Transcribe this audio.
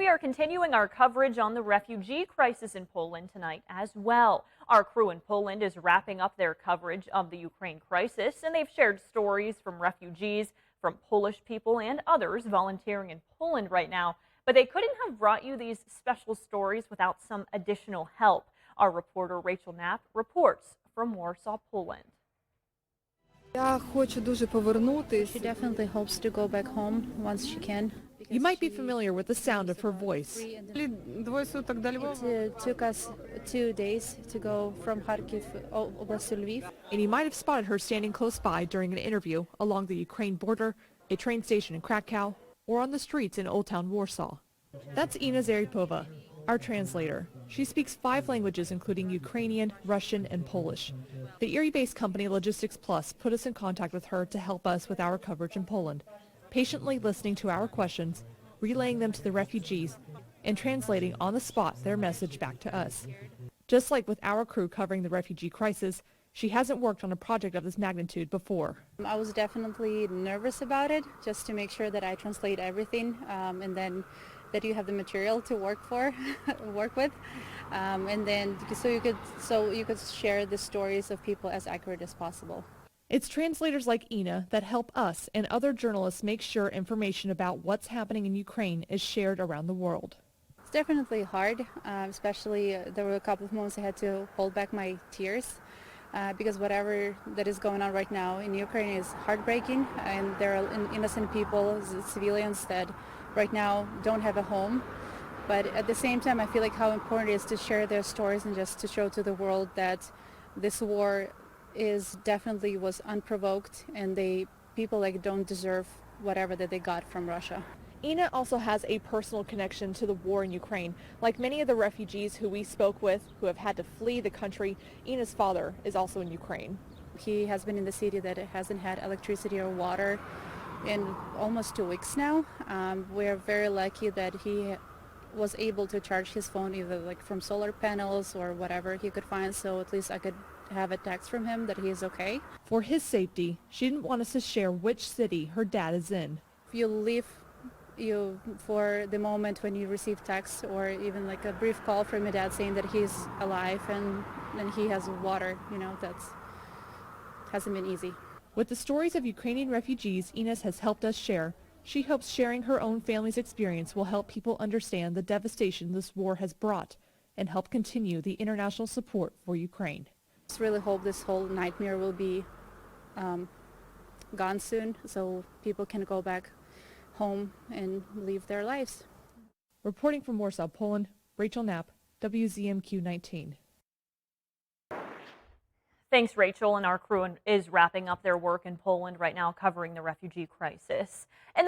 are continuing our coverage on the refugee crisis in Poland tonight as well. Our crew in Poland is wrapping up their coverage of the Ukraine crisis, and they've shared stories from refugees, from Polish people, and others volunteering in Poland right now. But they couldn't have brought you these special stories without some additional help. Our reporter Rachel Knapp reports from Warsaw, Poland. She definitely hopes to go back home once she can. You might be familiar with the sound of her voice. It took us 2 days to go from Kharkiv Oblast to Lviv. And you might have spotted her standing close by during an interview along the Ukraine border, a train station in Krakow, or on the streets in Old Town Warsaw. That's Ina Zarypova, our translator. She speaks 5 languages including Ukrainian, Russian, and Polish. The Erie-based company Logistics Plus put us in contact with her to help us with our coverage in Poland, patiently listening to our questions, relaying them to the refugees, and translating on the spot their message back to us. Just like with our crew covering the refugee crisis, she hasn't worked on a project of this magnitude before. I was definitely nervous about it, just to make sure that I translate everything, and then that you have the material to work with, and then so you could share the stories of people as accurate as possible. It's translators like Ina that help us and other journalists make sure information about what's happening in Ukraine is shared around the world. It's definitely hard, especially there were a couple of moments I had to hold back my tears, because whatever that is going on right now in Ukraine is heartbreaking, and there are innocent people, civilians that right now don't have a home. But at the same time, I feel like how important it is to share their stories and just to show to the world that this war was unprovoked, and people don't deserve whatever that they got from Russia. Ina also has a personal connection to the war in Ukraine. Like many of the refugees who we spoke with who have had to flee the country, Ina's father is also in Ukraine. He has been in the city that hasn't had electricity or water in almost 2 weeks now. We're very lucky that he was able to charge his phone either from solar panels or whatever he could find, so at least I could have a text from him that he is okay. For his safety, she didn't want us to share which city her dad is in. If you leave for the moment when you receive text or even a brief call from your dad saying that he's alive and he has water, that's hasn't been easy. With the stories of Ukrainian refugees Ines has helped us share, she hopes sharing her own family's experience will help people understand the devastation this war has brought and help continue the international support for Ukraine. I just really hope this whole nightmare will be gone soon so people can go back home and live their lives. Reporting from Warsaw, Poland, Rachel Knapp, WZMQ 19. Thanks, Rachel, and our crew is wrapping up their work in Poland right now covering the refugee crisis. And the